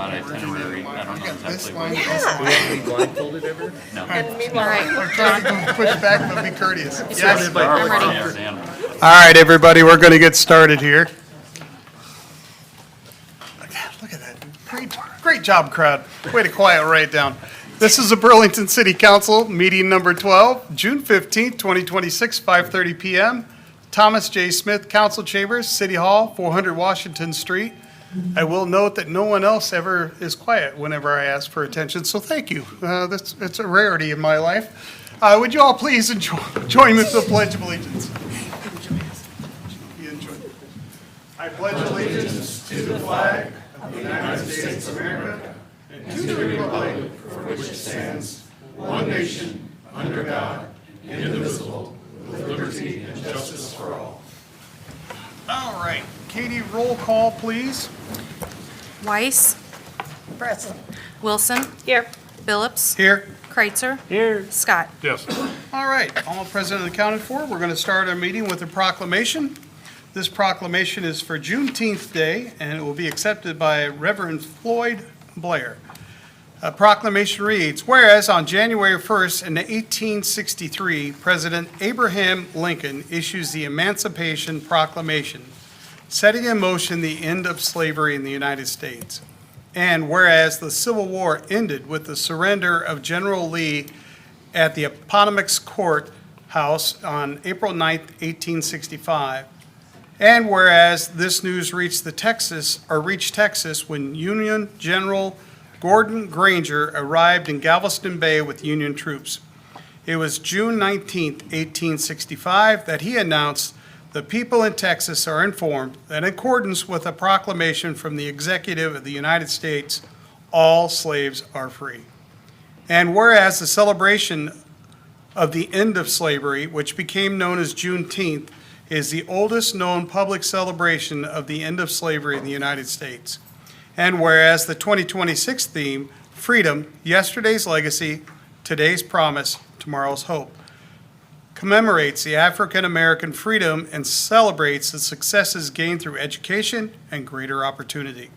about itinerary. I don't know This exactly line what. is also. We have to be blindfolded ever? No. And meanwhile, We're trying to push back, but be courteous. Yes. There are I'm ready. understandable. All right, everybody, we're going to get started here. Look at that. Great job, crowd. Way to quiet right down. This is the Burlington City Council, meeting number 12, June 15th, 2026, 5:30 PM. Thomas J. Smith, Council Chambers, City Hall, 400 Washington Street. I will note that no one else ever is quiet whenever I ask for attention, so thank you. It's a rarity in my life. Would you all please join me with the Pledge of Allegiance? I pledge allegiance to the flag of the United States of America and to the republic for which it stands, one nation, under God, indivisible, with liberty and justice for all. All right, Katie, roll call, please. Weiss. present. Wilson. Here. Phillips. Here. Kreitzer. Here. Scott. Yes. All right, all present and accounted for. We're going to start our meeting with a proclamation. This proclamation is for Juneteenth Day, and it will be accepted by Reverend Floyd Blair. A proclamation reads, whereas on January 1st in 1863, President Abraham Lincoln issues the Emancipation Proclamation, setting in motion the end of slavery in the United States. And whereas the Civil War ended with the surrender of General Lee at the Appomattox Courthouse on April 9th, 1865. And whereas this news reached Texas when Union General Gordon Granger arrived in Galveston Bay with Union troops. It was June 19th, 1865, that he announced, the people in Texas are informed that in accordance with a proclamation from the Executive of the United States, all slaves are free. And whereas the celebration of the end of slavery, which became known as Juneteenth, is the oldest known public celebration of the end of slavery in the United States. And whereas the 2026 theme, Freedom, Yesterday's Legacy, Today's Promise, Tomorrow's Hope, commemorates the African American freedom and celebrates the successes gained through education and greater opportunity.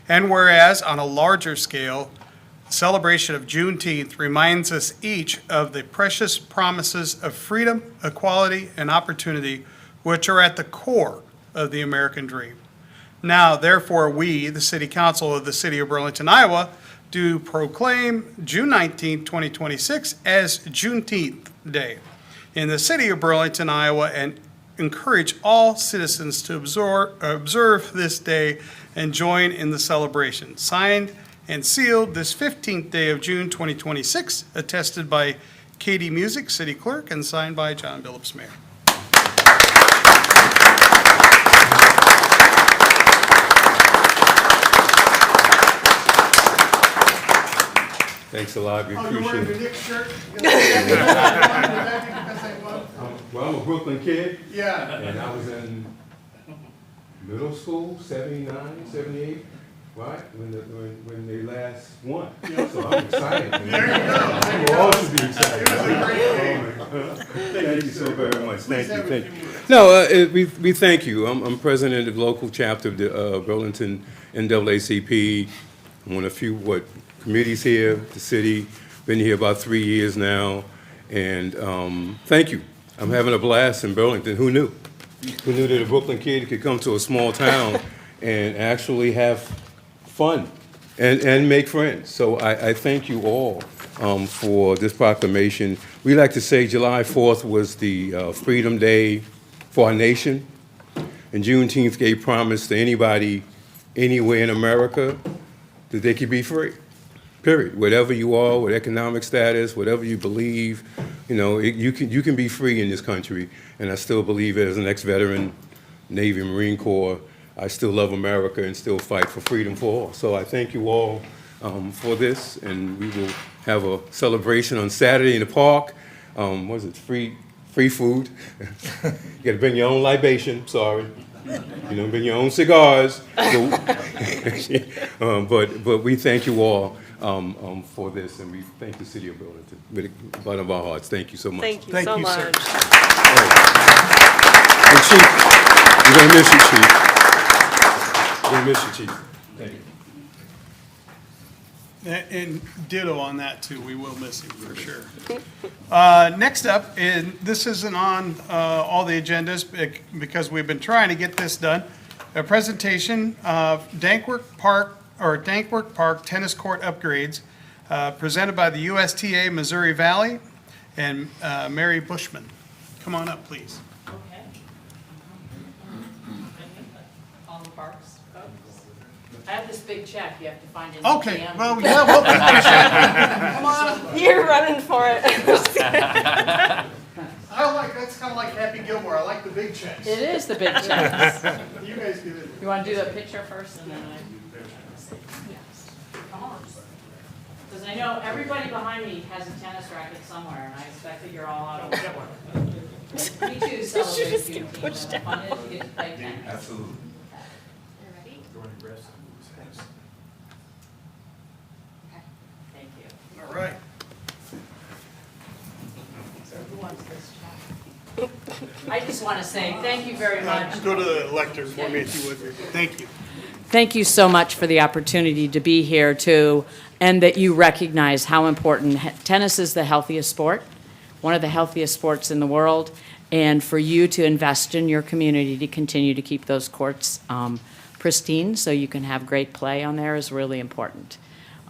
And whereas on a larger scale, the celebration of Juneteenth reminds us each of the precious promises of freedom, equality, and opportunity which are at the core of the American dream. Now, therefore, we, the City Council of the City of Burlington, Iowa, do proclaim June 19, 2026 as Juneteenth Day in the City of Burlington, Iowa, and encourage all citizens to observe this day and join in the celebration. Signed and sealed this 15th day of June 2026, attested by Katie Music, City Clerk, and signed by John Billups, Mayor. Thanks a lot, we Oh, you're wearing appreciate the it. Knicks shirt? Well, I'm a Brooklyn kid, Yeah. and I was in middle school, 79, 78, right, when they last won. So I'm excited. There you go. We all should be excited. It was a great game. Thank you so very much, thank you, have a thank few you. minutes. No, we thank you. I'm president of the local chapter of the Burlington NAACP. I'm on a few, committees here, the city, been here about 3 years now, and thank you. I'm having a blast in Burlington. Who knew? Who knew that a Brooklyn kid could come to a small town and actually have fun and make friends? So I thank you all for this proclamation. We like to say July 4th was the Freedom Day for our nation, and Juneteenth gave promise to anybody, anywhere in America, that they could be free. Period. Whatever you are, with economic status, whatever you believe, you can be free in this country. And I still believe, as an ex-veteran, Navy, Marine Corps, I still love America and still fight for freedom for all. So I thank you all for this, and we will have a celebration on Saturday in the park. What is it? Free food. You got to bring your own libation. Sorry. Bring your own cigars. But we thank you all for this, and we thank the City of Burlington with the bottom of our hearts. Thank you so much. Thank you Thank so you, sir. much. And Chief, we're gonna miss you, Chief. We're gonna miss you, Chief. Thank you. And ditto on that, too. We will miss him for sure. Next up, and this isn't on all the agendas because we've been trying to get this done, a presentation of Dankworth Park Tennis Court Upgrades presented by the USTA Missouri Valley and Mary Bushman. Come on up, please. Okay. On the parks, folks. I have this big check you have to find in the Okay, jam. well, yeah, we'll put that. Come on. You're running for it. I like, that's kind of like Happy Gilmore. I like the big checks. It is the big checks. You guys get it. You want to do the picture first and then I? Yes. Come on. Because I know everybody behind me has a tennis racket somewhere and I expect that you're all out of one. We too celebrate just get Juneteenth. pushed The fun is you get to play tennis. Absolutely. You ready? Okay. Thank you. All right. So who wants this check? I just want to say thank you very much. Go to the lectern for me if you would. Thank you. Thank you so much for the opportunity to be here too, and that you recognize how important tennis is the healthiest sport, one of the healthiest sports in the world, and for you to invest in your community to continue to keep those courts pristine so you can have great play on there is really important.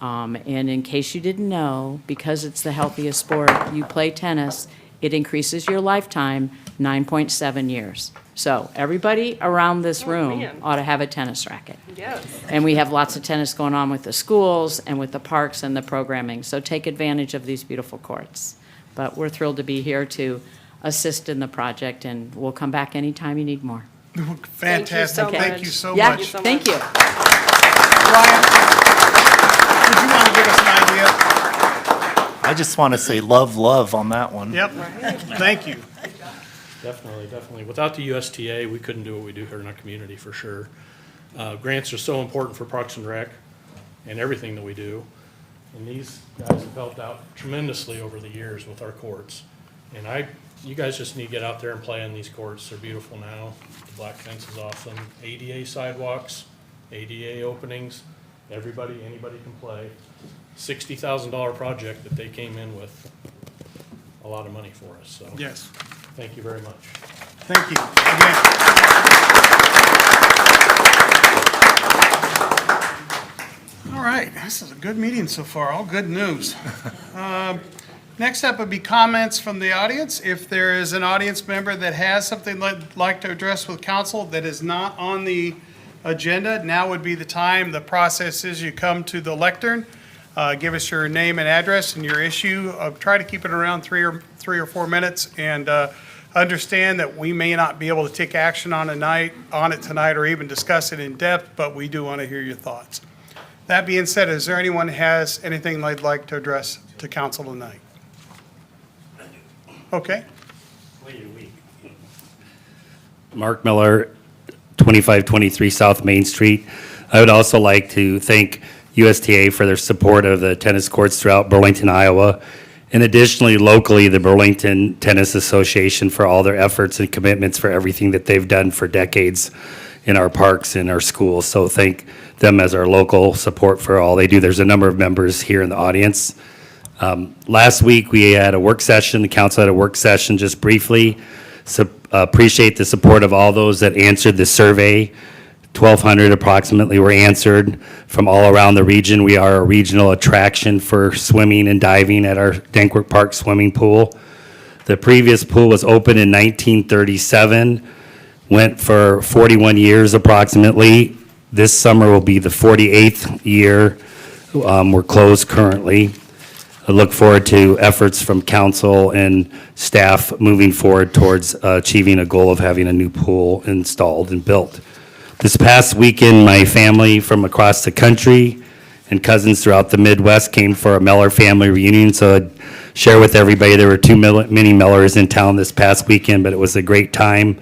And in case you didn't know, because it's the healthiest sport, you play tennis, it increases your lifetime 9.7 years. So everybody around this room man. ought to have a tennis racket. Yes. And we have lots of tennis going on with the schools and with the parks and the programming. So take advantage of these beautiful courts. But we're thrilled to be here to assist in the project, and we'll come back anytime you need more. Fantastic. so Thank much. you so Yeah, much. thank you. Ryan, would you want to give us an idea? I just want to say love, love on that one. Yep. Thank you. Definitely, definitely. Without the USTA, we couldn't do what we do here in our community, for sure. Grants are so important for Parks and Rec and everything that we do. And these guys have helped out tremendously over the years with our courts. And you guys just need to get out there and play on these courts. They're beautiful now. The black fence is awesome. ADA sidewalks, ADA openings, anybody can play. $60,000 project that they came in with a lot of money for us, so. Yes. Thank you very much. Thank you. Again. All right, this is a good meeting so far, all good news. Next up would be comments from the audience. If there is an audience member that has something they'd like to address with council that is not on the agenda, now would be the time. The process is you come to the lectern, give us your name and address and your issue. Try to keep it around three or 4 minutes, and understand that we may not be able to take action on it tonight or even discuss it in depth, but we do want to hear your thoughts. That being said, is there anyone who has anything they'd like to address to council tonight? Okay. Mark Miller, 2523 South Main Street. I would also like to thank USTA for their support of the tennis courts throughout Burlington, Iowa. And additionally, locally, the Burlington Tennis Association for all their efforts and commitments for everything that they've done for decades in our parks and our schools. So thank them as our local support for all they do. There's a number of members here in the audience. Last week, we had a work session, the council had a work session just briefly. So appreciate the support of all those that answered the survey. 1,200 approximately were answered from all around the region. We are a regional attraction for swimming and diving at our Dankworth Park swimming pool. The previous pool was opened in 1937, went for 41 years approximately. This summer will be the 48th year. We're closed currently. I look forward to efforts from council and staff moving forward towards achieving a goal of having a new pool installed and built. This past weekend, my family from across the country and cousins throughout the Midwest came for a Miller family reunion. So I'd share with everybody, there were too many Millers in town this past weekend, but it was a great time.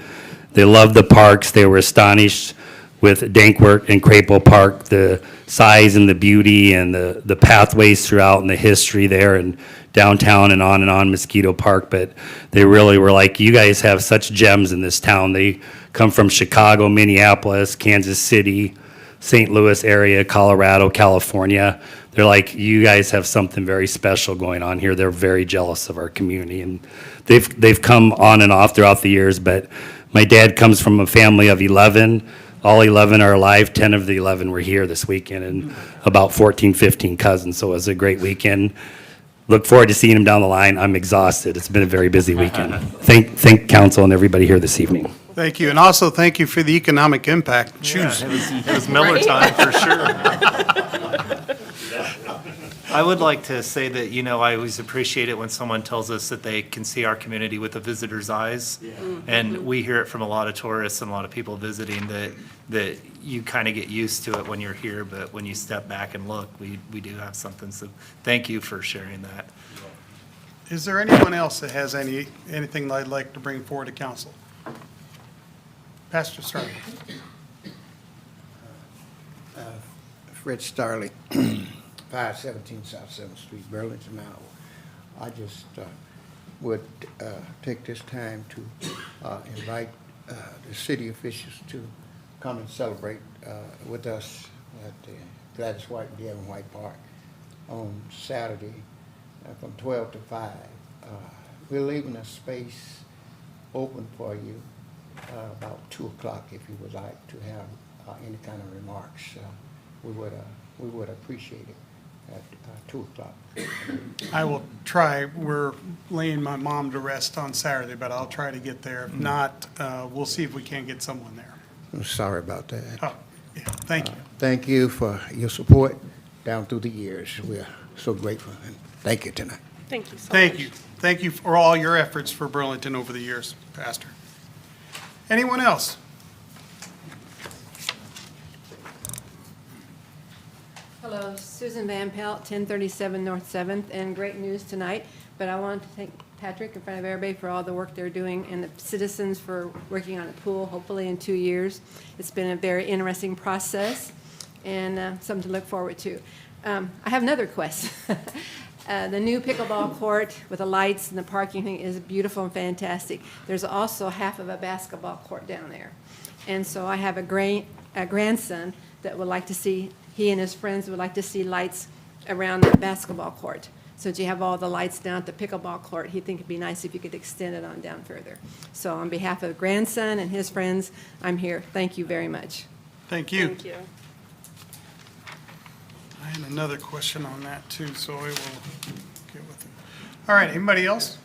They loved the parks. They were astonished with Dankworth and Crapel Park, the size and the beauty and the pathways throughout and the history there and downtown and on Mosquito Park. But they really were like, you guys have such gems in this town. They come from Chicago, Minneapolis, Kansas City, St. Louis area, Colorado, California. They're like, you guys have something very special going on here. They're very jealous of our community, and they've come on and off throughout the years. But my dad comes from a family of 11. All 11 are alive. 10 of the 11 were here this weekend, and about 14, 15 cousins. So it was a great weekend. Look forward to seeing them down the line. I'm exhausted. It's been a very busy weekend. Thank council and everybody here this evening. Thank you, and also thank you for the economic impact. Yeah, Choose. it was Miller time for sure. I would like to say that, I always appreciate it when someone tells us that they can see our community with a visitor's eyes. And we hear it from a lot of tourists and a lot of people visiting that you kind of get used to it when you're here, but when you step back and look, we do have something. So thank you for sharing that. Is there anyone else that has anything they'd like to bring forward to council? Pastor Starling. Fred Starley, 517 South 7th Street, Burlington, Iowa. I just would take this time to invite the city officials to come and celebrate with us at the Gladys White and Gavin White Park on Saturday from 12 to 5. We're leaving a space open for you about 2 o'clock if you would like to have any kind of remarks. We would appreciate it at 2 o'clock. I will try. We're laying my mom to rest on Saturday, but I'll try to get there. If not, we'll see if we can't get someone there. I'm sorry about that. Oh, yeah, thank you. Thank you for your support down through the years. We're so grateful, and thank you tonight. Thank you so much. Thank you. Thank you for all your efforts for Burlington over the years, Pastor. Anyone else? Hello, Susan Van Pelt, 1037 North 7th, and great news tonight. But I wanted to thank Patrick in front of everybody for all the work they're doing, and the citizens for working on a pool, hopefully in 2 years. It's been a very interesting process and something to look forward to. I have another request. The new pickleball court with the lights and the parking thing is beautiful and fantastic. There's also half of a basketball court down there. And so I have a grandson that would like to see, he and his friends would like to see lights around the basketball court. So you have all the lights down at the pickleball court. He'd think it'd be nice if you could extend it on down further. So on behalf of the grandson and his friends, I'm here. Thank you very much. Thank you. Thank you. I had another question on that too, so I will get with it. All right, anybody else?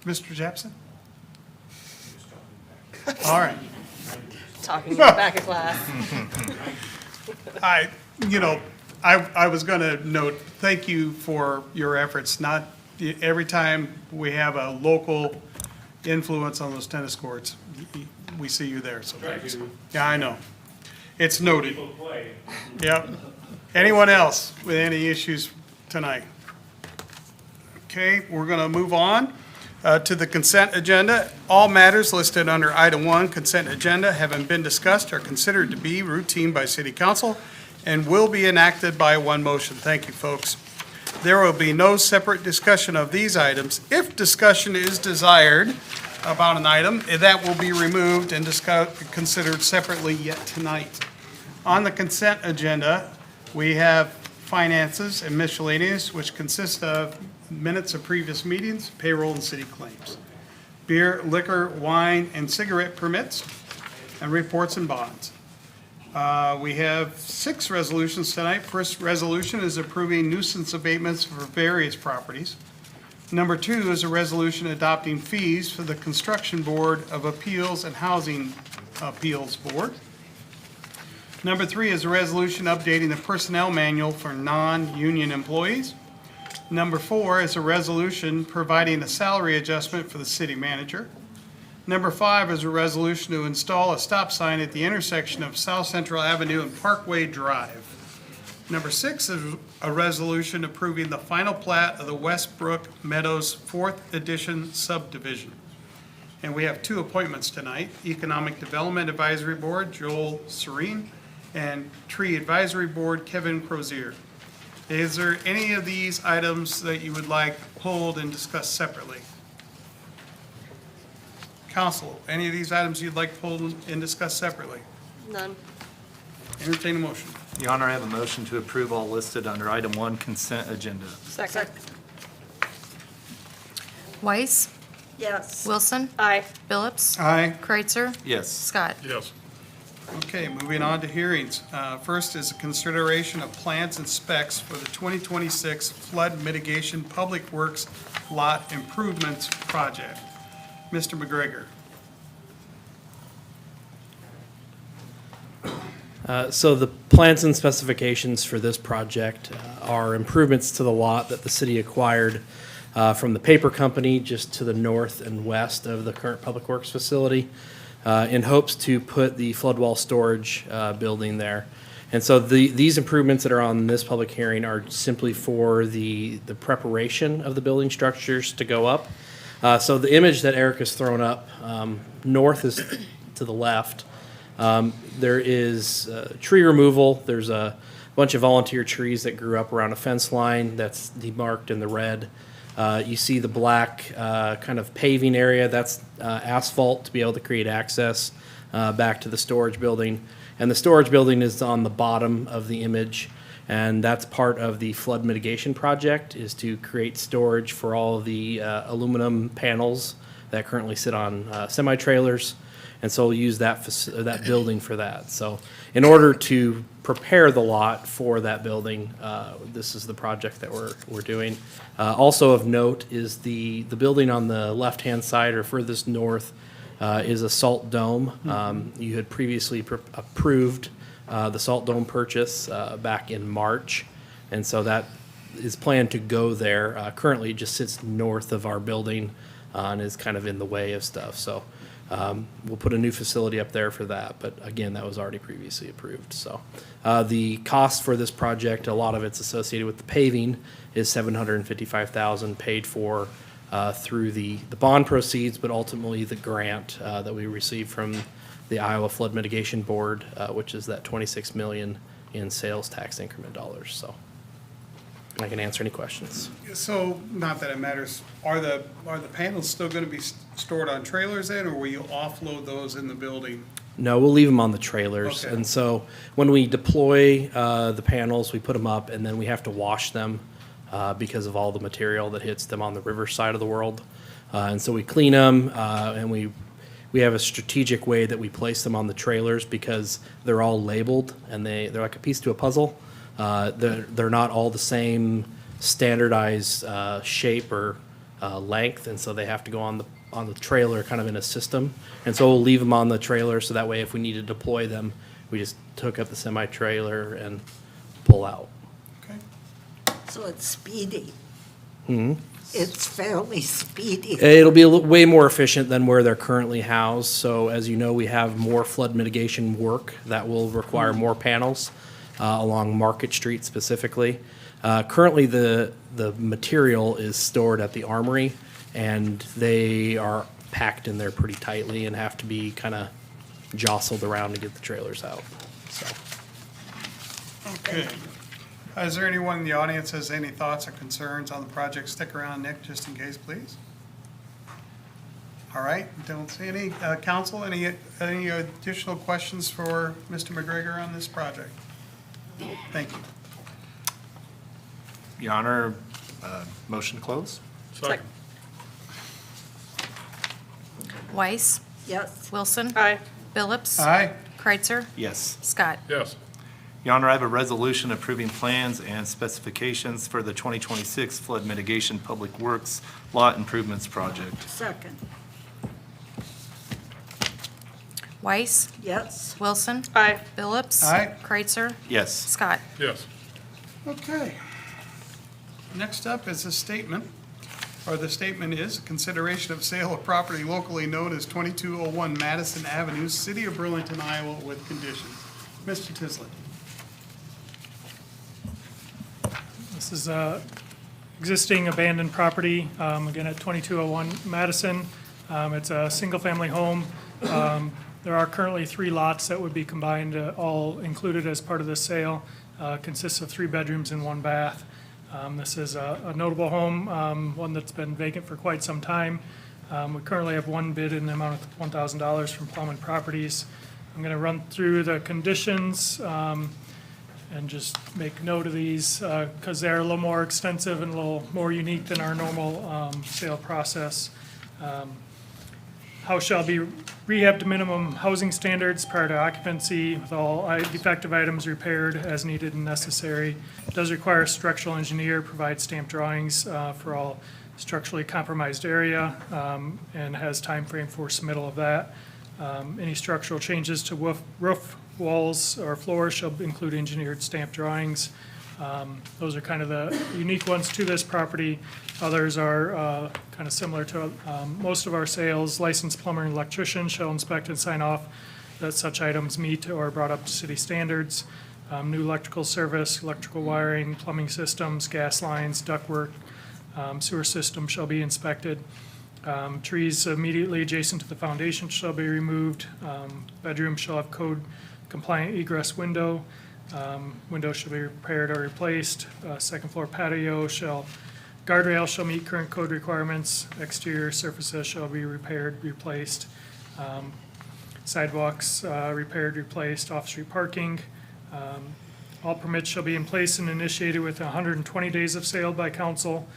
Mr. Japson? All right. Talking in the back of class. I was going to note, thank you for your efforts. Not every time we have a local influence on those tennis courts, we see you there, so thanks. Yeah, I know. It's noted. Yep. Anyone else with any issues tonight? Okay, we're going to move on to the consent agenda. All matters listed under item 1, consent agenda, having been discussed, are considered to be routine by city council and will be enacted by one motion. Thank you, folks. There will be no separate discussion of these items. If discussion is desired about an item, that will be removed and considered separately yet tonight. On the consent agenda, we have finances and miscellaneous, which consist of minutes of previous meetings, payroll, and city claims. Beer, liquor, wine, and cigarette permits, and reports and bonds. We have 6 resolutions tonight. First resolution is approving nuisance abatements for various properties. Number 2 is a resolution adopting fees for the Construction Board of Appeals and Housing Appeals Board. Number 3 is a resolution updating the personnel manual for non-union employees. Number 4 is a resolution providing a salary adjustment for the city manager. Number 5 is a resolution to install a stop sign at the intersection of South Central Avenue and Parkway Drive. Number 6 is a resolution approving the final plat of the Westbrook Meadows 4th Edition subdivision. And we have 2 appointments tonight: Economic Development Advisory Board, Joel Serene, and Tree Advisory Board, Kevin Crozier. Is there any of these items that you would like pulled and discussed separately? Council, any of these items you'd like to pull and discuss separately? None. Entertain a motion. Your Honor, I have a motion to approve all listed under item 1 consent agenda. Second. Weiss, Yes. Wilson, Aye. Phillips, Aye. Kreitzer, Yes. Scott. Yes. Okay, moving on to hearings. First is a consideration of plans and specs for the 2026 flood mitigation public works lot improvements project. Mr. McGregor. So the plans and specifications for this project are improvements to the lot that the city acquired from the paper company just to the north and west of the current Public Works facility in hopes to put the flood wall storage building there. And so these improvements that are on this public hearing are simply for the preparation of the building structures to go up. So the image that Eric has thrown up, north is to the left. There is tree removal. There's a bunch of volunteer trees that grew up around a fence line that's demarked in the red. You see the black kind of paving area. That's asphalt to be able to create access back to the storage building. And the storage building is on the bottom of the image. And that's part of the flood mitigation project, is to create storage for all of the aluminum panels that currently sit on semi-trailers. And so we'll use that building for that. So in order to prepare the lot for that building, this is the project that we're doing. Also of note is the building on the left-hand side or furthest north is a salt dome. You had previously approved the salt dome purchase back in March. And so that is planned to go there. Currently, it just sits north of our building and is kind of in the way of stuff. So we'll put a new facility up there for that, but again, that was already previously approved. So the cost for this project, a lot of it's associated with the paving, is $755,000 paid for through the bond proceeds, but ultimately the grant that we received from the Iowa Flood Mitigation Board, which is that $26 million in sales tax increment dollars. So I can answer any questions. So, not that it matters, are the panels still going to be stored on trailers then, or will you offload those in the building? No, we'll leave them on the trailers. Okay. And so when we deploy the panels, we put them up and then we have to wash them because of all the material that hits them on the river side of the world. And so we clean them and we have a strategic way that we place them on the trailers because they're all labeled and they're like a piece to a puzzle. They're not all the same standardized shape or length, and so they have to go on the trailer kind of in a system. And so we'll leave them on the trailer so that way if we need to deploy them, we just hook up the semi-trailer and pull out. Okay. So it's speedy. It's fairly speedy. It'll be way more efficient than where they're currently housed. So as you know, we have more flood mitigation work that will require more panels along Market Street specifically. Currently, the material is stored at the Armory, and they are packed in there pretty tightly and have to be kind of jostled around to get the trailers out. So. Okay. Is there anyone in the audience has any thoughts or concerns on the project? Stick around, Nick, just in case, please. All right, don't see any. Council, any additional questions for Mr. McGregor on this project? Thank you. Your Honor, motion to close? Second. Weiss, Yes. Wilson, Aye. Phillips, Aye. Kreitzer, Yes. Scott. Yes. Your Honor, I have a resolution approving plans and specifications for the 2026 Flood Mitigation Public Works Lot Improvements Project. Second. Weiss, Yes. Wilson, Aye. Phillips. Aye. Kreitzer, Yes. Scott. Yes. Okay. Next up is a statement, or the statement is consideration of sale of property locally known as 2201 Madison Avenue, City of Burlington, Iowa, with conditions. Mr. Tislett. This is existing abandoned property, again at 2201 Madison. It's a single-family home. There are currently 3 lots that would be combined, all included as part of the sale. Consists of 3 bedrooms and 1 bath. This is a notable home, one that's been vacant for quite some time. We currently have one bid in the amount of $1,000 from Plowman Properties. I'm going to run through the conditions and just make note of these because they're a little more extensive and a little more unique than our normal sale process. House shall be rehabbed to minimum housing standards prior to occupancy with all defective items repaired as needed and necessary. Does require a structural engineer, provide stamped drawings for all structurally compromised area and has time frame for submittal of that. Any structural changes to roof, walls, or floors shall include engineered stamped drawings. Those are kind of the unique ones to this property. Others are kind of similar to most of our sales. Licensed plumber and electrician shall inspect and sign off that such items meet or are brought up to city standards. New electrical service, electrical wiring, plumbing systems, gas lines, ductwork, sewer system shall be inspected. Trees immediately adjacent to the foundation shall be removed. Bedroom shall have code compliant egress window. Window shall be repaired or replaced. Second floor patio guardrail shall meet current code requirements. Exterior surfaces shall be repaired, replaced. Sidewalks repaired, replaced. Off-street parking. All permits shall be in place and initiated with 120 days of sale by council.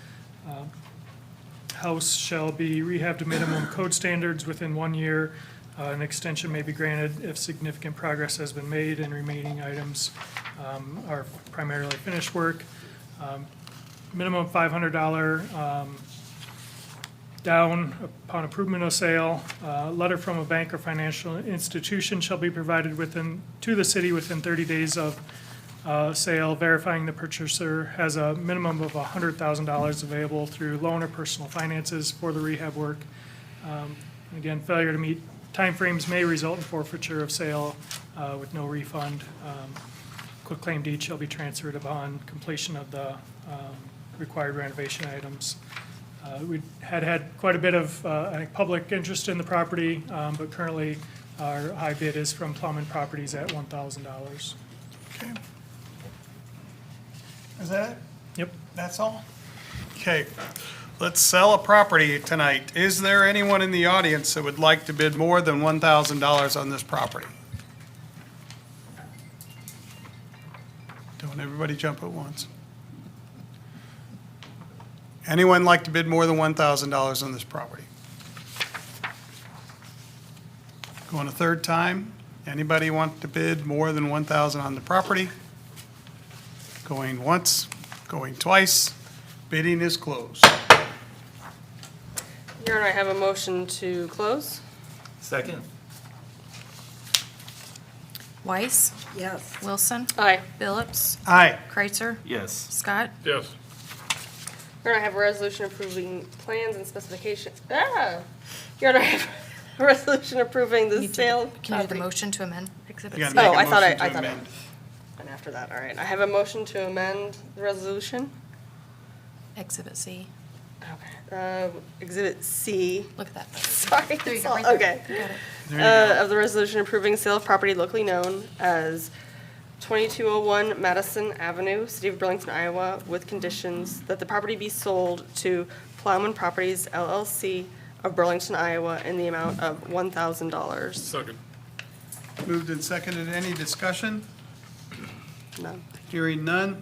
House shall be rehabbed to minimum code standards within 1 year. An extension may be granted if significant progress has been made and remaining items are primarily finished work. Minimum $500 down upon improvement of sale. Letter from a bank or financial institution shall be provided to the city within 30 days of sale, verifying the purchaser has a minimum of $100,000 available through loan or personal finances for the rehab work. Again, failure to meet timeframes may result in forfeiture of sale with no refund. Quitclaim deed shall be transferred upon completion of the required renovation items. We had quite a bit of I think public interest in the property, but currently our high bid is from Plowman Properties at $1,000. Okay. Is that it? Yep. That's all? Okay. Let's sell a property tonight. Is there anyone in the audience that would like to bid more than $1,000 on this property? Don't everybody jump at once. Anyone like to bid more than $1,000 on this property? Going a third time. Anybody want to bid more than $1,000 on the property? Going once, going twice. Bidding is closed. Your Honor, I have a motion to close. Second? Weiss? Yes. Wilson? Aye. Phillips? Aye. Kreitzer? Yes. Scott? Yes. Your Honor, I have a resolution approving plans and specifications. Your Honor, I have a resolution approving the sale. Can you do the motion to amend Exhibit You C? gotta make Oh, a I thought motion to I thought it. amend. And after that, all right. I have a motion to amend the resolution. Exhibit C. Okay. Exhibit C. Look at that. Sorry. There you go, right there. Okay. You got it. There you go. Of the resolution approving sale of property locally known as 2201 Madison Avenue, City of Burlington, Iowa, with conditions that the property be sold to Plowman Properties LLC of Burlington, Iowa, in the amount of $1,000. Second. Moved and seconded. Any discussion? None. Hearing none.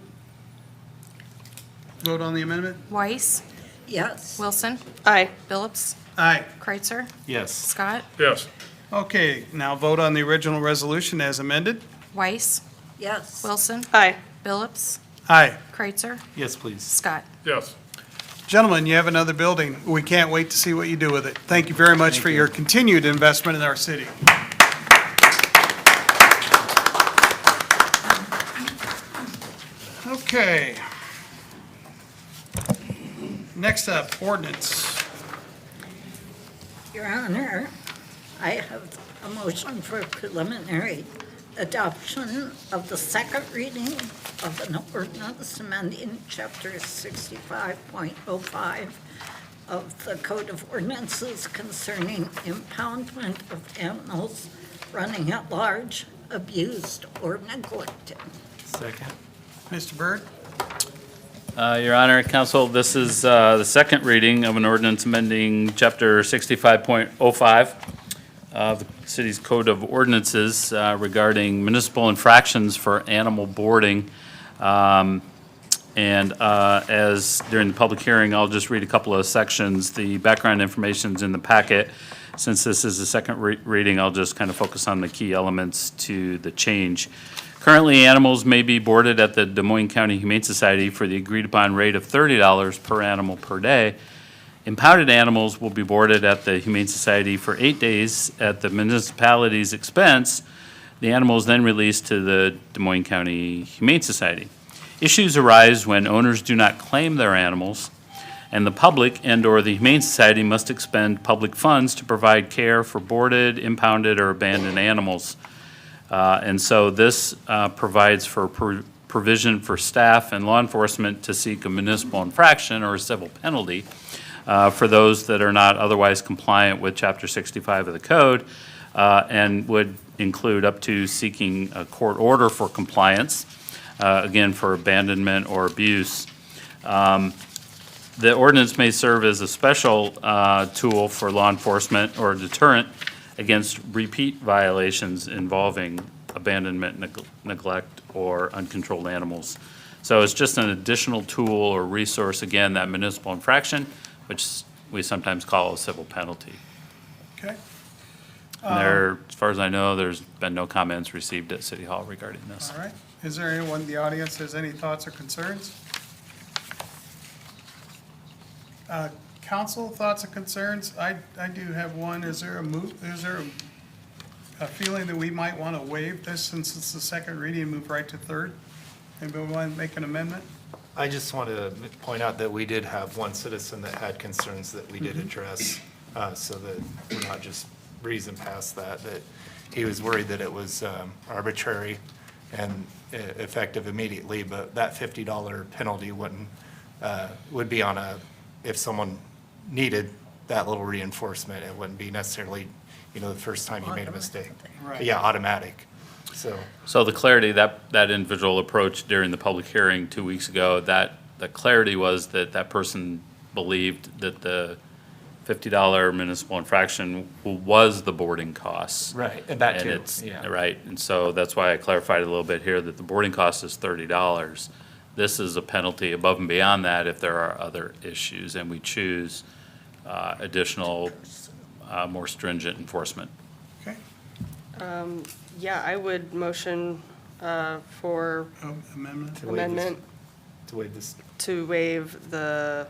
Vote on the amendment? Weiss? Yes. Wilson? Aye. Phillips? Aye. Kreitzer? Yes. Scott? Yes. Okay, now vote on the original resolution as amended. Weiss? Yes. Wilson? Aye. Phillips? Aye. Kreitzer? Yes, please. Scott? Yes. Gentlemen, you have another building. We can't wait to see what you do with it. Thank you very much for your continued investment in our city. Okay. Next up, ordinance. Your Honor, I have a motion for preliminary adoption of the second reading of an ordinance amending Chapter 65.05 of the Code of Ordinances concerning impoundment of animals running at large, abused, or neglected. Second? Mr. Byrd? Your Honor, Council, this is the second reading of an ordinance amending Chapter 65.05 of the city's Code of Ordinances regarding municipal infractions for animal boarding. And as during the public hearing, I'll just read a couple of sections. The background information's in the packet. Since this is the second reading, I'll just kind of focus on the key elements to the change. Currently, animals may be boarded at the Des Moines County Humane Society for the agreed-upon rate of $30 per animal per day. Impounded animals will be boarded at the Humane Society for 8 days at the municipality's expense. The animal is then released to the Des Moines County Humane Society. Issues arise when owners do not claim their animals, and the public and/or the Humane Society must expend public funds to provide care for boarded, impounded, or abandoned animals. And so this provides for provision for staff and law enforcement to seek a municipal infraction or a civil penalty for those that are not otherwise compliant with Chapter 65 of the code, and would include up to seeking a court order for compliance, again, for abandonment or abuse. The ordinance may serve as a special tool for law enforcement or deterrent against repeat violations involving abandonment, neglect, or uncontrolled animals. So it's just an additional tool or resource, again, that municipal infraction, which we sometimes call a civil penalty. Okay. And there, as far as I know, there's been no comments received at City Hall regarding this. All right. Is there anyone in the audience that has any thoughts or concerns? Council, thoughts or concerns? I do have one. Is there a feeling that we might want to waive this since it's the second reading and move right to third? Anybody want to make an amendment? I just want to point out that we did have one citizen that had concerns that we did address, so that we're not just breezing past that he was worried that it was arbitrary and effective immediately, but that $50 penalty would be on if someone needed that little reinforcement, it wouldn't be necessarily, the first time you made a mistake. Right. Yeah, automatic, so. So the clarity, that individual approach during the public hearing 2 weeks ago, the clarity was that that person believed that the $50 municipal infraction was the boarding costs. Right, and that too, it's yeah. right, and so that's why I clarified a little bit here that the boarding cost is $30. This is a penalty above and beyond that if there are other issues, and we choose additional, more stringent enforcement. Okay. Yeah, I would motion for Amendment? To waive this- amendment To waive this, to waive the,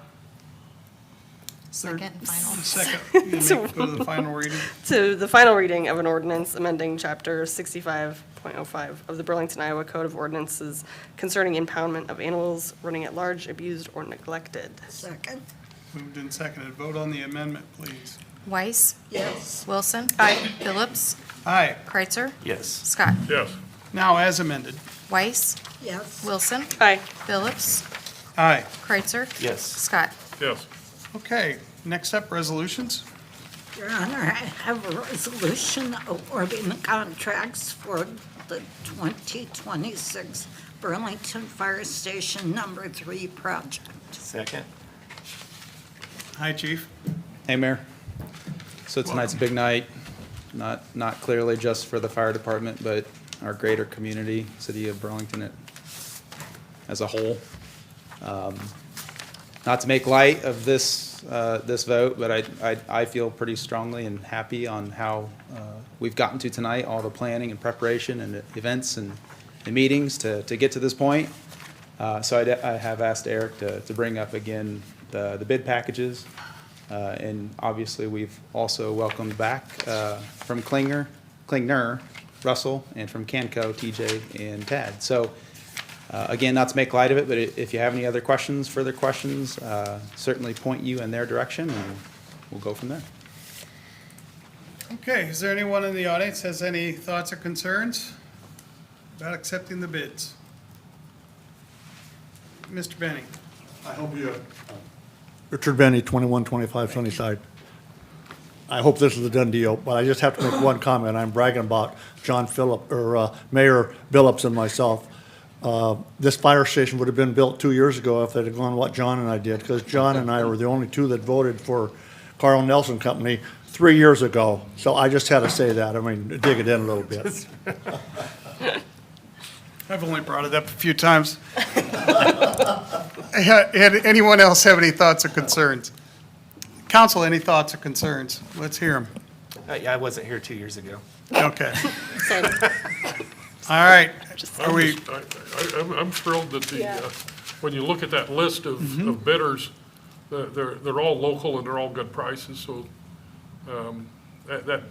Second and final. Second, you go to the final reading. to the final reading of an ordinance amending Chapter 65.05 of the Burlington, Iowa Code of Ordinances concerning impoundment of animals running at large, abused, or neglected. Second? Moved and seconded. Vote on the amendment, please. Weiss. Yes. Wilson. Aye. Phillips. Aye. Kreitzer. yes. Scott. Yes. Now as amended. Weiss. Yes. Wilson. Aye. Phillips. Aye. Kreitzer. Yes. Scott. Yes. Okay, next up, resolutions. Your Honor, I have a resolution awarding the contracts for the 2026 Burlington Fire Station Number 3 project. Second? Hi, Chief. Hey, Mayor. So tonight's a big night, not clearly just for the fire department, but our greater community, city of Burlington as a whole. Not to make light of this vote, but I feel pretty strongly and happy on how we've gotten to tonight, all the planning and preparation and events and meetings to get to this point. So I have asked Eric to bring up again the bid packages. And obviously, we've also welcomed back from Klingner, Russell, and from Canco, TJ and Tad. So again, not to make light of it, but if you have any other questions, further questions, certainly point you in their direction, and we'll go from there. Okay, is there anyone in the audience has any thoughts or concerns about accepting the bids? Mr. Benny? I hope you, Richard Benny, 2125 Sunnyside. I hope this is a done deal, but I just have to make one comment. I'm bragging about Mayor Billups and myself. This fire station would have been built 2 years ago if they'd have gone what John and I did, because John and I were the only two that voted for Carl Nelson Company 3 years ago. So I just had to say that, I mean, dig it in a little bit. I've only brought it up a few times. Anyone else have any thoughts or concerns? Council, any thoughts or concerns? Let's hear them. I wasn't here 2 years ago. Okay. All right. Are we, I'm thrilled that when you look at that list of bidders, they're all local and they're all good prices, so that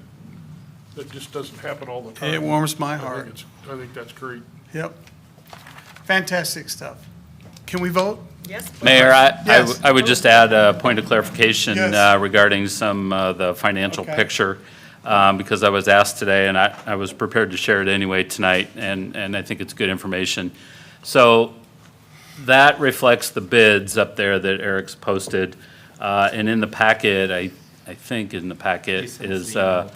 just doesn't happen all the time. It warms my heart. I think that's great. Yep. Fantastic stuff. Can we vote? Yes. Mayor, Yes. I would just add a point of clarification Yes. regarding some of the financial Okay. picture, because I was asked today, and I was prepared to share it anyway tonight, and I think it's good information. So that reflects the bids up there that Eric's posted, and in the packet, I think in the packet is a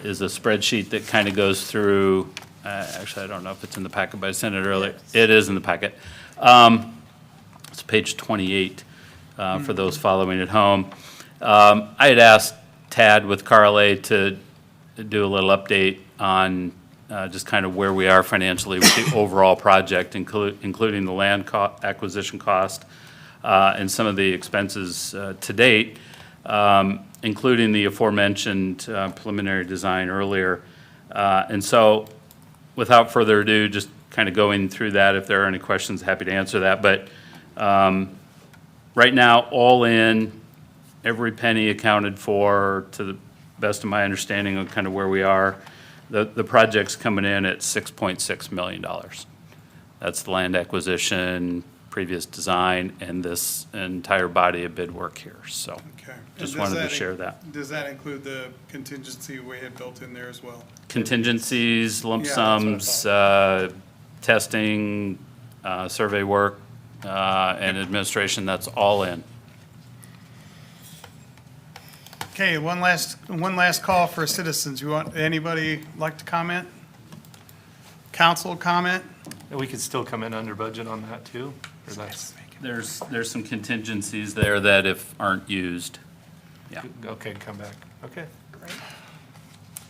spreadsheet that kind of goes through, actually, I don't know if it's in the packet, but I sent it earlier. It is in the packet. It's page 28 for those following at home. I had asked Tad with Carl A. to do a little update on just kind of where we are financially with the overall project, including the land acquisition cost and some of the expenses to date, including the aforementioned preliminary design earlier. And so, without further ado, just kind of going through that. If there are any questions, happy to answer that. But right now, all in, every penny accounted for, to the best of my understanding of kind of where we are, the project's coming in at $6.6 million. That's the land acquisition, previous design, and this entire body of bid work here. So Okay. just And wanted to does share that. Does that include the contingency we had built in there as well? Contingencies, lump Yeah, that's what I sums, testing, survey work, and administration, that's all in. Okay, one last call for citizens. You want, anybody like to comment? Council comment? And we could still come in under budget on that too? Or that's, There's some contingencies there that if aren't used, yeah. okay, come back. Okay. Great.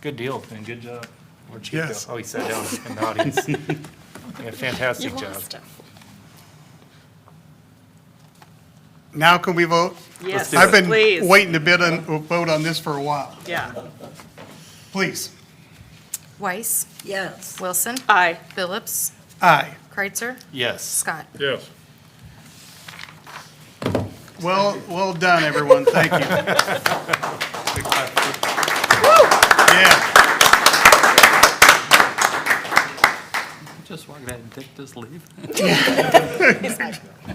Good deal, and good job. Where'd Chief Yes. go? Oh, he sat down in the audience. Yeah, fantastic job. Now can we vote? Yes, I've been please. waiting to vote on this for a while. Yeah. Please. Weiss, Yes. Wilson, Aye. Phillips, Aye. Kreitzer, Yes. Scott. Yes. Well done, everyone. Thank you. Yeah. Just walk that and just leave.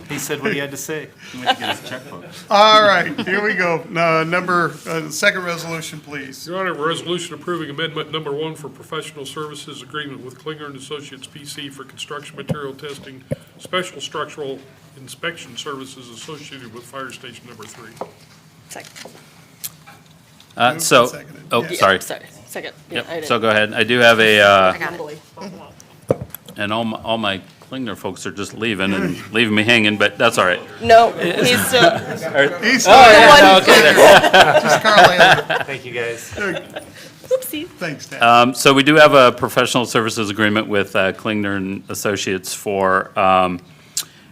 He said what he had to say. He went to get his checkbook. All right, here we go. Second resolution, please. Your Honor, resolution approving amendment number 1 for professional services agreement with Klinger and Associates PC for construction material testing, special structural inspection services associated with fire station number 3. Second. Moved So, and seconded. oh, Yeah. sorry. Sorry, second. Yeah, I Yep, did. so go ahead. I do have a, I got it. and all my Klingner folks are just leaving and leaving me hanging, but that's all right. No, he's still, He's Oh, yeah, still okay. just Carl Ann. Thank you, guys. whoopsie. Thanks, Dan. So we do have a professional services agreement with Klingner and Associates for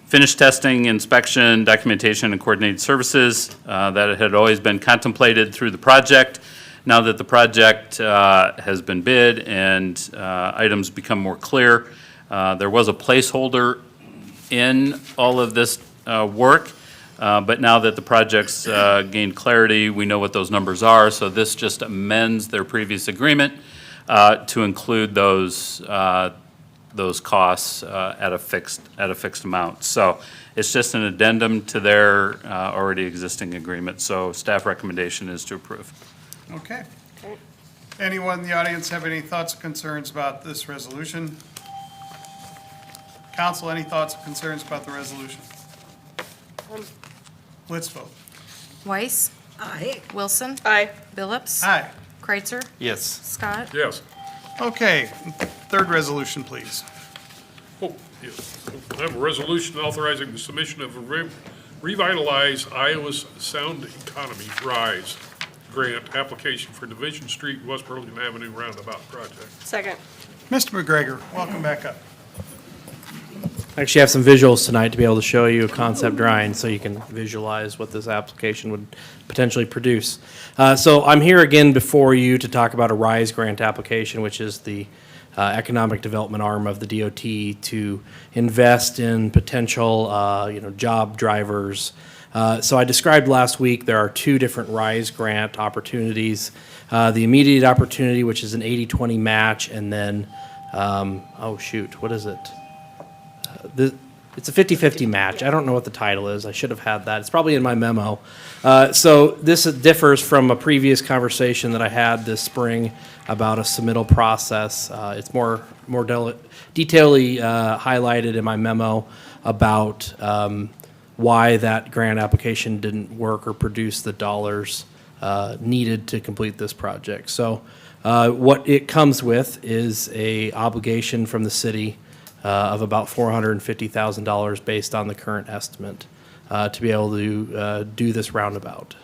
finished testing, inspection, documentation, and coordinated services that had always been contemplated through the project. Now that the project has been bid and items become more clear, there was a placeholder in all of this work, but now that the project's gained clarity, we know what those numbers are, so this just amends their previous agreement to include those costs at a fixed amount. So it's just an addendum to their already existing agreement, so staff recommendation is to approve. Okay. Anyone in the audience have any thoughts or concerns about this resolution? Council, any thoughts or concerns about the resolution? Let's vote. Weiss, Aye. Wilson, Aye. Phillips, Aye. Kreitzer, Yes. Scott. Yes. Okay, third resolution, please. Oh, yes. I have a resolution authorizing the submission of a Revitalize Iowa's Sound Economy, RISE, grant application for Division Street, West Burlington Avenue Roundabout project. Second. Mr. McGregor, welcome back up. I actually have some visuals tonight to be able to show you a concept drawing so you can visualize what this application would potentially produce. So I'm here again before you to talk about a RISE grant application, which is the economic development arm of the DOT to invest in potential, job drivers. So I described last week, there are two different RISE grant opportunities. The immediate opportunity, which is an 80-20 match, and then, what is it? It's a 50-50 match. I don't know what the title is. I should have had that. It's probably in my memo. So this differs from a previous conversation that I had this spring about a submittal process. It's more detailedly highlighted in my memo about why that grant application didn't work or produce the dollars needed to complete this project. So what it comes with is a obligation from the city of about $450,000 based on the current estimate to be able to do this roundabout.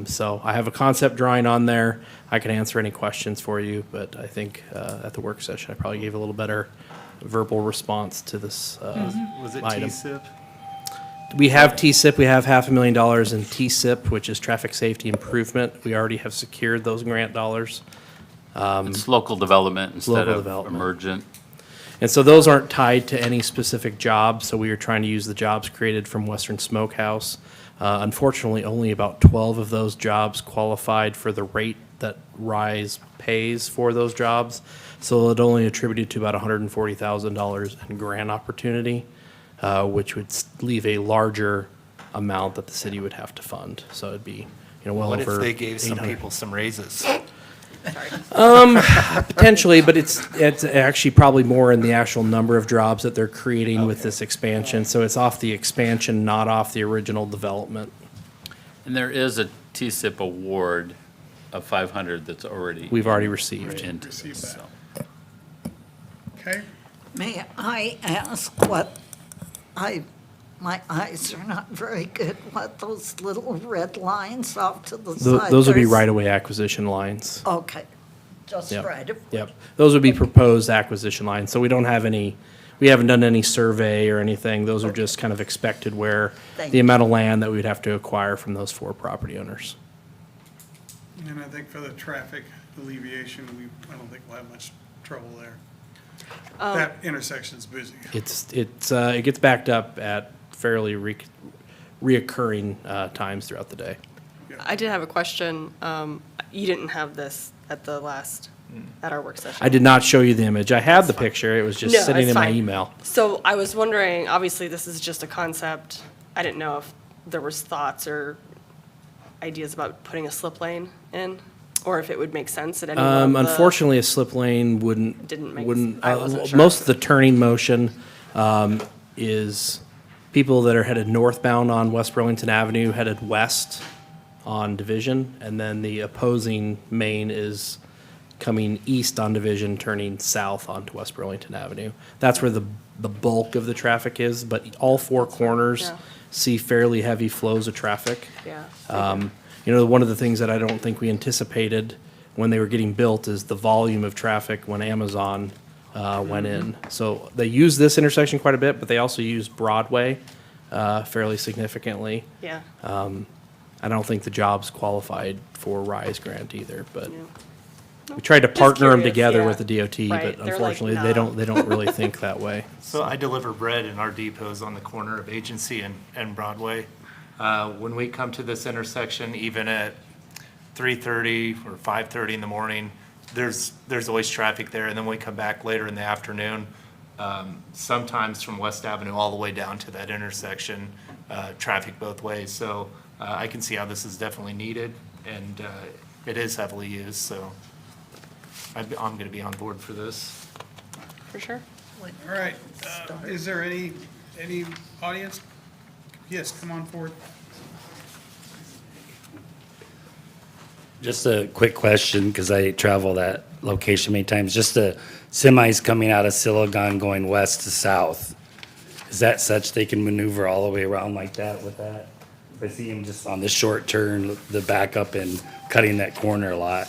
So I have a concept drawing on there. I can answer any questions for you, but I think at the work session, I probably gave a little better verbal response to this Was it item. TSIP? We have TSIP. We have $500,000 in TSIP, which is traffic safety improvement. We already have secured those grant dollars. It's local development instead Local of development. emergent. And so those aren't tied to any specific job, so we are trying to use the jobs created from Western Smokehouse. Unfortunately, only about 12 of those jobs qualified for the rate that RISE pays for those jobs. So it only attributed to about $140,000 in grant opportunity, which would leave a larger amount that the city would have to fund. So it'd be, well What over if they gave some 800. people some raises? Potentially, but it's actually probably more in the actual number of jobs that they're creating with this expansion. So it's off the expansion, not off the original development. And there is a TSIP award of 500 that's already. We've already received. into Received this, that. so. Okay? May I ask my eyes are not very good, what those little red lines off to the side? Those would be there's- right-of-way acquisition lines. Okay, just Yep. right of. Yep. Those would be proposed acquisition lines. So we haven't done any survey or anything. Those are just kind of expected where Thank the you. amount of land that we'd have to acquire from those 4 property owners. And I think for the traffic alleviation, I don't think we'll have much trouble there. That intersection's busy. It gets backed up at fairly reoccurring times throughout the day. I did have a question. You didn't have this at our work session. I did not show you the image. I had the picture. It was just No, sitting it's in my fine. email. So I was wondering, obviously, this is just a concept. I didn't know if there was thoughts or ideas about putting a slip lane in, or if it would make sense at any of the. Unfortunately, a slip lane wouldn't. Didn't make wouldn't. I wasn't sure. Most of the turning motion is people that are headed northbound on West Burlington Avenue headed west on Division, and then the opposing main is coming east on Division, turning south onto West Burlington Avenue. That's where the bulk of the traffic is, but all 4 corners Yeah. see fairly heavy flows of traffic. Yeah. One of the things that I don't think we anticipated when they were getting built is the volume of traffic when Amazon went in. So they use this intersection quite a bit, but they also use Broadway fairly significantly. Yeah. I don't think the jobs qualified for RISE grant either, but Yeah. we tried to Just partner them curious, together yeah. with the DOT, Right, but they're like, unfortunately, "No." they don't really think that way. So I deliver bread in our depots on the corner of Agency and Broadway. When we come to this intersection, even at 3:30 or 5:30 in the morning, there's always traffic there, and then when we come back later in the afternoon, sometimes from West Avenue all the way down to that intersection, traffic both ways. So I can see how this is definitely needed, and it is heavily used, so I'm going to be on board for this. For sure. All right, is there any audience? Yes, come on forward. Just a quick question, because I travel that location many times, just the semis coming out of Silicon going west to south. Is that such they can maneuver all the way around like that with that? I see them just on the short turn, the backup and cutting that corner a lot.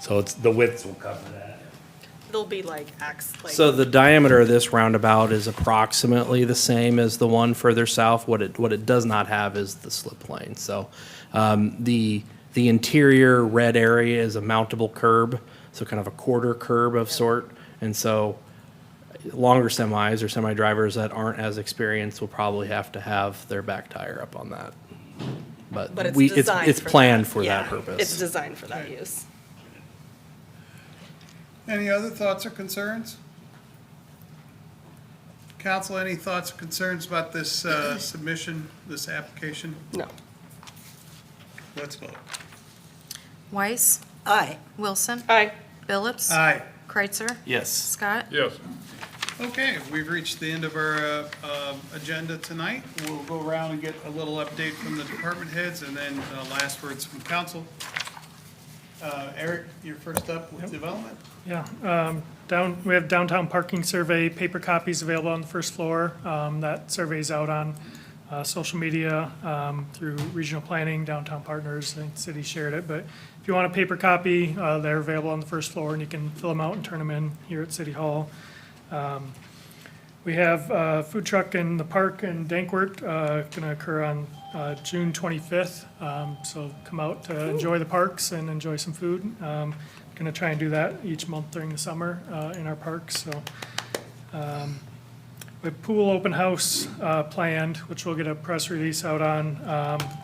So it's, the widths will cover that. They'll be like So the diameter of this roundabout is approximately the same as the one further south. What it does not have is the slip lane. So the interior red area is a mountable curb, so kind of a quarter curb of sort. And so longer semis or semi drivers that aren't as experienced will probably have to have their back tire up on that. But it's we, designed it's for planned that. for Yeah, that purpose. It's designed for that use. Any other thoughts or concerns? Council, any thoughts or concerns about this submission, this application? No. Let's vote. Weiss? Aye. Wilson? Aye. Phillips? Aye. Kreitzer? Yes. Scott? Yes. Okay, we've reached the end of our agenda tonight. We'll go around and get a little update from the department heads, and then last words from council. Eric, you're first up with development. Yeah, we have downtown parking survey, paper copies available on the first floor. That survey's out on social media through regional planning, downtown partners, I think the city shared it. But if you want a paper copy, they're available on the first floor, and you can fill them out and turn them in here at City Hall. We have a food truck in the park in Dankwart, going to occur on June 25th. So come out to enjoy the parks and enjoy some food. Going to try and do that each month during the summer in our parks. So we have pool open house planned, which we'll get a press release out on.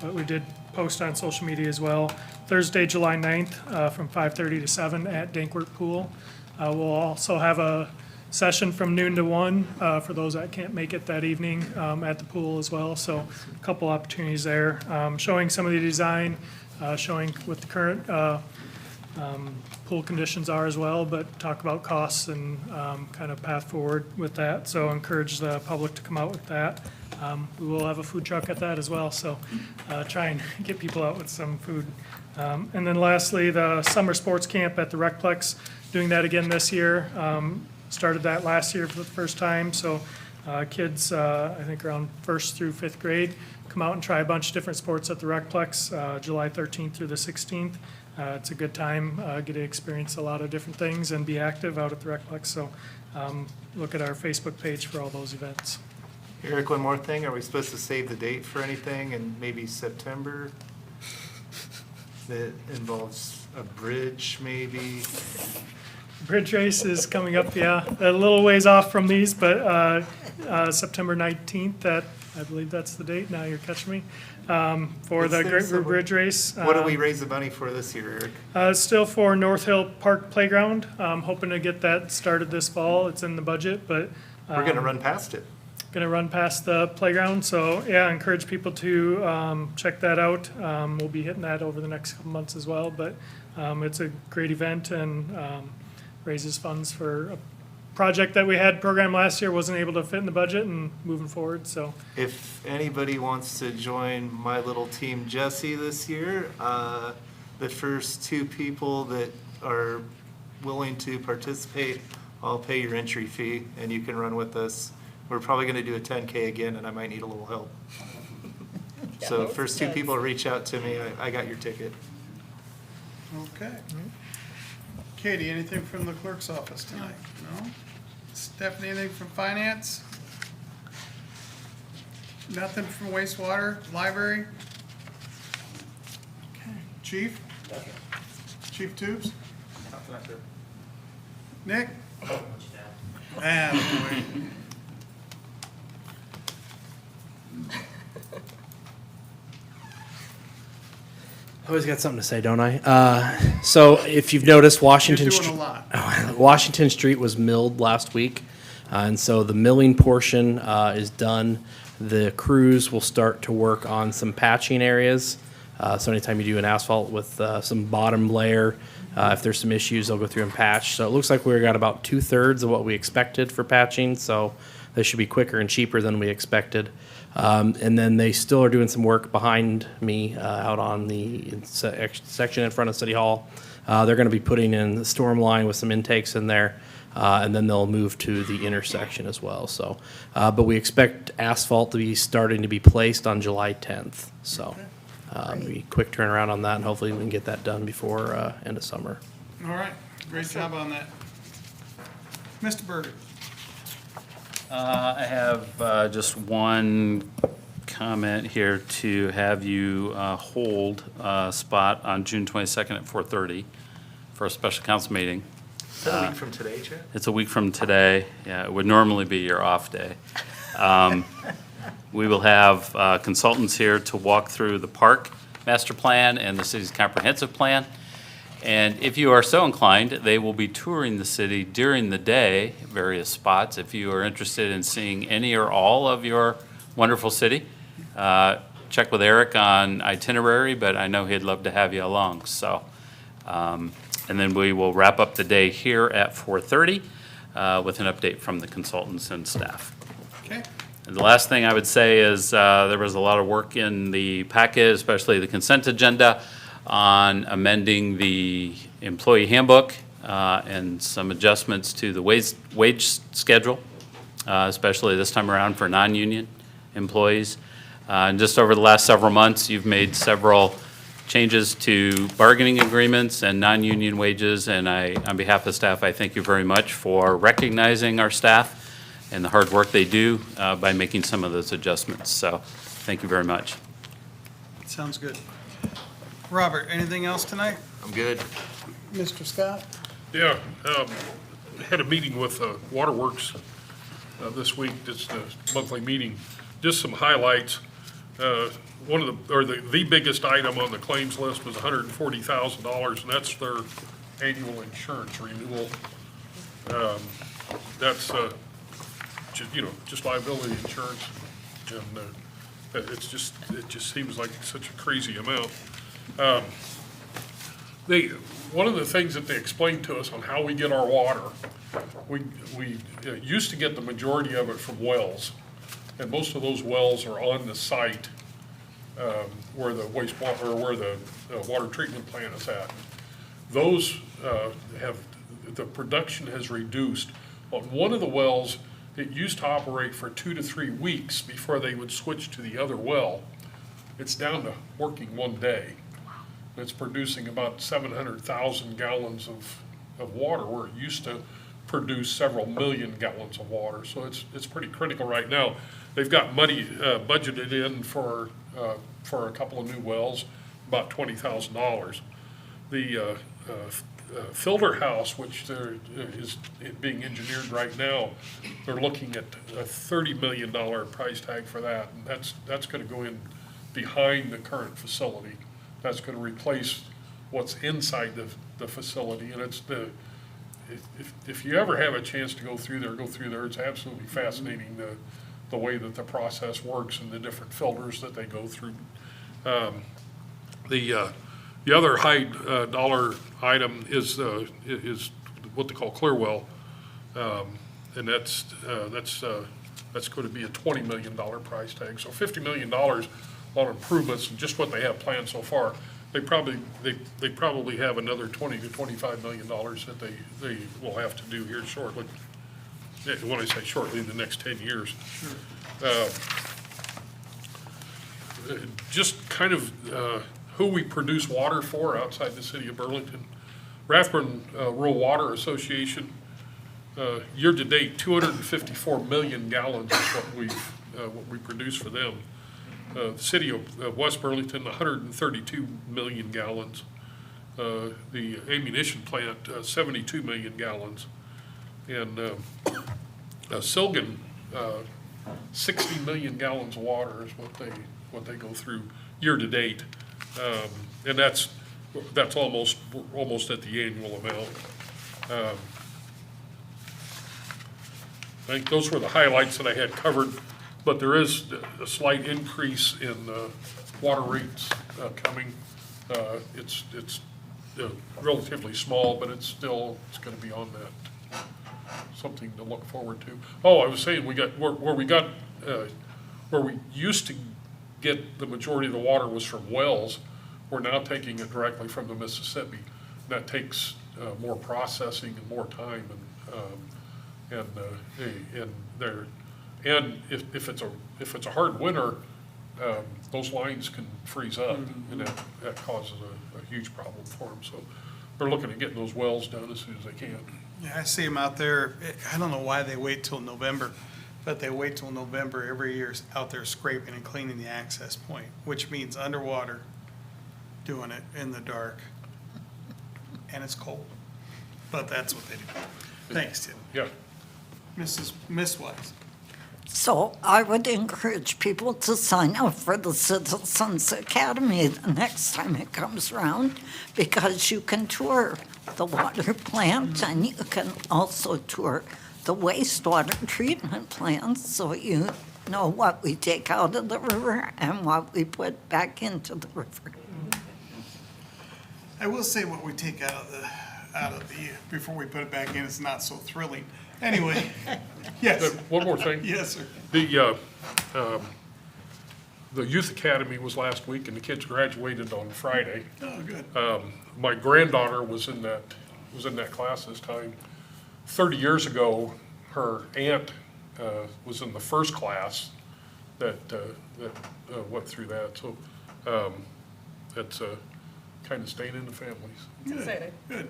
But we did post on social media as well. Thursday, July 9th from 5:30 to 7 at Dankwart Pool. We'll also have a session from noon to 1 for those that can't make it that evening at the pool as well. So a couple opportunities there, showing some of the design, showing what the current pool conditions are as well, but talk about costs and kind of path forward with that. So encourage the public to come out with that. We will have a food truck at that as well, so try and get people out with some food. And then lastly, the summer sports camp at the Recplex, doing that again this year. Started that last year for the first time, so kids, I think around 1st through 5th grade, come out and try a bunch of different sports at the Recplex, July 13th through the 16th. It's a good time, get to experience a lot of different things and be active out at the Recplex, so look at our Facebook page for all those events. Eric, one more thing. Are we supposed to save the date for anything in maybe September? That involves a bridge, maybe? Bridge race is coming up, yeah, a little ways off from these, but September 19th, I believe that's the date, now you're catching me, for the Great River Bridge Race. What do we raise the money for this year, Eric? Still for North Hill Park Playground, hoping to get that started this fall, it's in the budget, but. We're gonna run past it. Going to run past the playground, so yeah, I encourage people to check that out. We'll be hitting that over the next couple months as well, but it's a great event and raises funds for a project that we had programmed last year, wasn't able to fit in the budget and moving forward, so. If anybody wants to join my little team Jesse this year, the first 2 people that are willing to participate, I'll pay your entry fee and you can run with us. We're probably gonna do a 10K again and I might need a little help. So first 2 people to reach out to me, I got your ticket. Okay. Katie, anything from the clerk's office tonight? No? Stephanie, anything from finance? Nothing from wastewater, library? Okay. Chief? Chief Tubes? Nick? Boy. Always got something to say, don't I? So if you've noticed, Washington You're doing Street. a lot. Washington Street was milled last week, and so the milling portion is done. The crews will start to work on some patching areas. So anytime you do an asphalt with some bottom layer, if there's some issues, they'll go through and patch. So it looks like we got about 2/3 of what we expected for patching, so this should be quicker and cheaper than we expected. And then they still are doing some work behind me out on the section in front of City Hall. They're going to be putting in the storm line with some intakes in there, and then they'll move to the intersection as well. So, but we expect asphalt to be starting to be placed on July 10th. So, be quick turnaround on that, and hopefully we can get that done before end of summer. All right, great job on that. Mr. Berger? I have just one comment here to have you hold a spot on June 22nd at 4:30 for a special council meeting. Is that a week from today, Chad? It's a week from today. Yeah, it would normally be your off day. We will have consultants here to walk through the park master plan and the city's comprehensive plan. And if you are so inclined, they will be touring the city during the day, various spots. If you are interested in seeing any or all of your wonderful city, check with Eric on itinerary, but I know he'd love to have you along. So, and then we will wrap up the day here at 4:30 with an update from the consultants and staff. Okay. And the last thing I would say is there was a lot of work in the packet, especially the consent agenda, on amending the employee handbook and some adjustments to the wage schedule, especially this time around for non-union employees. And just over the last several months, you've made several changes to bargaining agreements and non-union wages, and on behalf of staff, I thank you very much for recognizing our staff and the hard work they do by making some of those adjustments. So thank you very much. Sounds good. Robert, anything else tonight? I'm good. Mr. Scott? Yeah, had a meeting with Waterworks this week, just a monthly meeting. Just some highlights. One of the biggest item on the claims list was $140,000, and that's their annual insurance renewal. That's just liability insurance, and it just seems like such a crazy amount. One of the things that they explained to us on how we get our water, we used to get the majority of it from wells, and most of those wells are on the site where the wastewater, or where the water treatment plant is at. Those the production has reduced. On one of the wells, it used to operate for 2 to 3 weeks before they would switch to the other well. It's down to working one day. It's producing about 700,000 gallons of water, where it used to produce several million gallons of water. So it's pretty critical right now. They've got money budgeted in for a couple of new wells, about $20,000. The filter house, which is being engineered right now, they're looking at a $30 million price tag for that, and that's going to go in behind the current facility. That's going to replace what's inside the facility, and if you ever have a chance to go through there, go through there. It's absolutely fascinating the way that the process works and the different filters that they go through. The other high dollar item is what they call Clearwell, and that's going to be a $20 million price tag. So $50 million on improvements and just what they have planned so far. They probably have another $20 to $25 million that they will have to do here shortly. When I say shortly, the next 10 years. Just kind of who we produce water for outside the city of Burlington. Rathburn Rural Water Association, year-to-date, 254 million gallons is what we produce for them. The city of West Burlington, 132 million gallons. The ammunition plant, 72 million gallons. And Silgan, 60 million gallons of water is what they go through year-to-date. And that's almost at the annual amount. I think those were the highlights that I had covered, but there is a slight increase in water rates coming. It's relatively small, but it's going to be on that. Something to look forward to. Oh, I was saying where we used to get the majority of the water was from wells. We're now taking it directly from the Mississippi. that takes more processing and more time, and if it's a hard winter, those lines can freeze up, and that causes a huge problem for them. So they're looking at getting those wells done as soon as they can. Yeah, I see them out there. I don't know why they wait till November, but they wait till November every year out there scraping and cleaning the access point, which means underwater, doing it in the dark, and it's cold. But that's what they do. Thanks, Tim. Yeah. Miss Wise. So I would encourage people to sign up for the Citizens Academy the next time it comes around, because you can tour the water plant and you can also tour the wastewater treatment plants, so you know what we take out of the river and what we put back into the river. I will say what we take out of the before we put it back in, it's not so thrilling. Anyway, yes. One more thing. Yes, sir. The Youth Academy was last week, and the kids graduated on Friday. Oh, good. My granddaughter was in that class this time. 30 years ago, her aunt was in the first class that went through that. So it's kind of staying in the families. It's exciting. Good.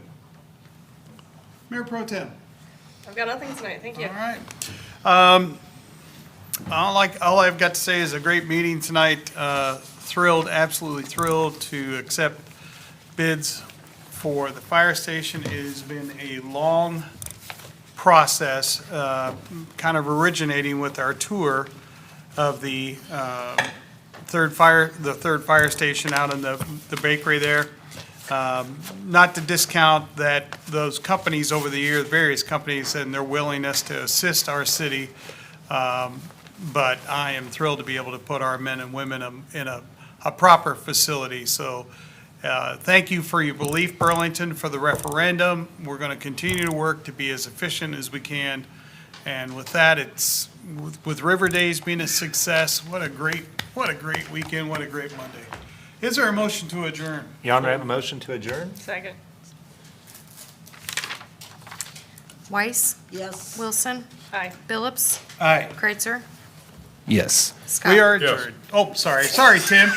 Mayor Pro Tem. I've got nothing tonight, thank you. All right. All I've got to say is a great meeting tonight. Thrilled, absolutely thrilled to accept bids for the fire station. It has been a long process, kind of originating with our tour of the third fire station out in the bakery there. Not to discount that those companies over the years, various companies, and their willingness to assist our city. But I am thrilled to be able to put our men and women in a proper facility. So thank you for your belief, Burlington, for the referendum. We're going to continue to work to be as efficient as we can. And with that, it's with River Days being a success, what a great weekend, what a great Monday. Is there a motion to adjourn? Your Honor, I have a motion to adjourn. Second. Weiss? Yes. Wilson? Aye. Phillips? Aye. Kreitzer? Yes. Scott? We are Yes. adjourned. Oh, sorry, Tim.